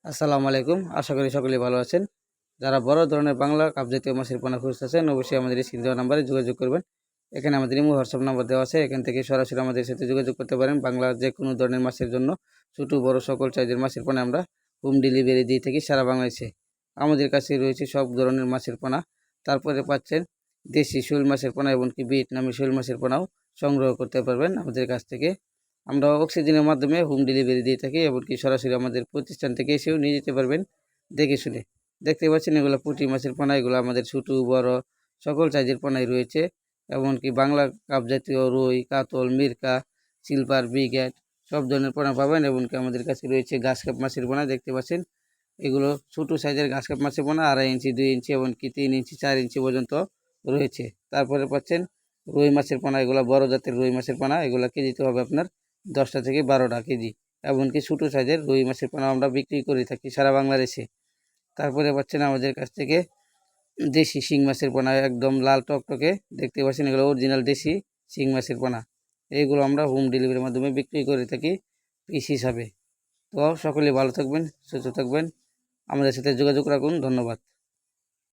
আসসালামু আলাইকুম। আশা করি সকলেই ভালো আছেন। যারা বড় ধরনের বাংলা কাপ জাতীয় মাছের পোনা খুঁজতেছেন অবশ্যই আমাদের স্ক্রিনে দেওয়া নাম্বারে যোগাযোগ করবেন। এখানে আমাদের ইমো হোয়াটসঅ্যাপ নাম্বার দেওয়া আছে। এখান থেকে সরাসরি আমাদের সাথে যোগাযোগ করতে পারেন। বাংলার যে কোনো ধরনের মাছের জন্য ছোট বড় সকল সাইজের মাছের পোনা আমরা হোম ডেলিভারি দিয়ে থাকি সারা বাংলাদেশে। আমাদের কাছে রয়েছে সব ধরনের মাছের পোনা। তারপরে পাচ্ছেন দেশি শোল মাছের পোনা এবং কি ভিয়েতনামি শোল মাছের পোনাও সংগ্রহ করতে পারবেন আমাদের কাছ থেকে। আমরা অক্সিজেনের মাধ্যমে হোম ডেলিভারি দিয়ে থাকি, এমনকি সরাসরি আমাদের প্রতিষ্ঠান থেকে এসেও নিয়ে যেতে পারবেন দেখে শুনে। দেখতে পাচ্ছেন এগুলো পুঁটি মাছের পোনা, এগুলো আমাদের ছোটো বড় সকল সাইজের পোনাই রয়েছে। এমনকি বাংলা কাপ জাতীয় রুই, কাতল, মিরকা, সিলভার, ব্রিগেড সব ধরনের পোনা পাবেন। এমনকি আমাদের কাছে রয়েছে ঘাস কাপ মাছের পোনা, দেখতে পাচ্ছেন এগুলো ছোটো সাইজের ঘাস কাপ মাছের পোনা 2.5 ইঞ্চি, 2 ইঞ্চি, এমনকি 3 ইঞ্চি, 4 ইঞ্চি পর্যন্ত রয়েছে। তারপরে পাচ্ছেন রুই মাছের পোনা, এগুলো বড় জাতের রুই মাছের পোনা, এগুলো কেজিতে হবে আপনার 10টা থেকে 12টা কেজি। এমনকি ছোটো সাইজের রুই মাছের পোনা আমরা বিক্রি করে থাকি সারা বাংলাদেশে। তারপরে পাচ্ছেন আমাদের কাছ থেকে দেশি শিং মাছের পোনা, একদম লাল টকটকে, দেখতে পাচ্ছেন এগুলো অরিজিনাল দেশি শিং মাছের পোনা। এইগুলো আমরা হোম ডেলিভারির মাধ্যমে বিক্রি করে থাকি পিস হিসাবে। তো সকলে ভালো থাকবেন, সুস্থ থাকবেন, আমাদের সাথে যোগাযোগ রাখুন। ধন্যবাদ।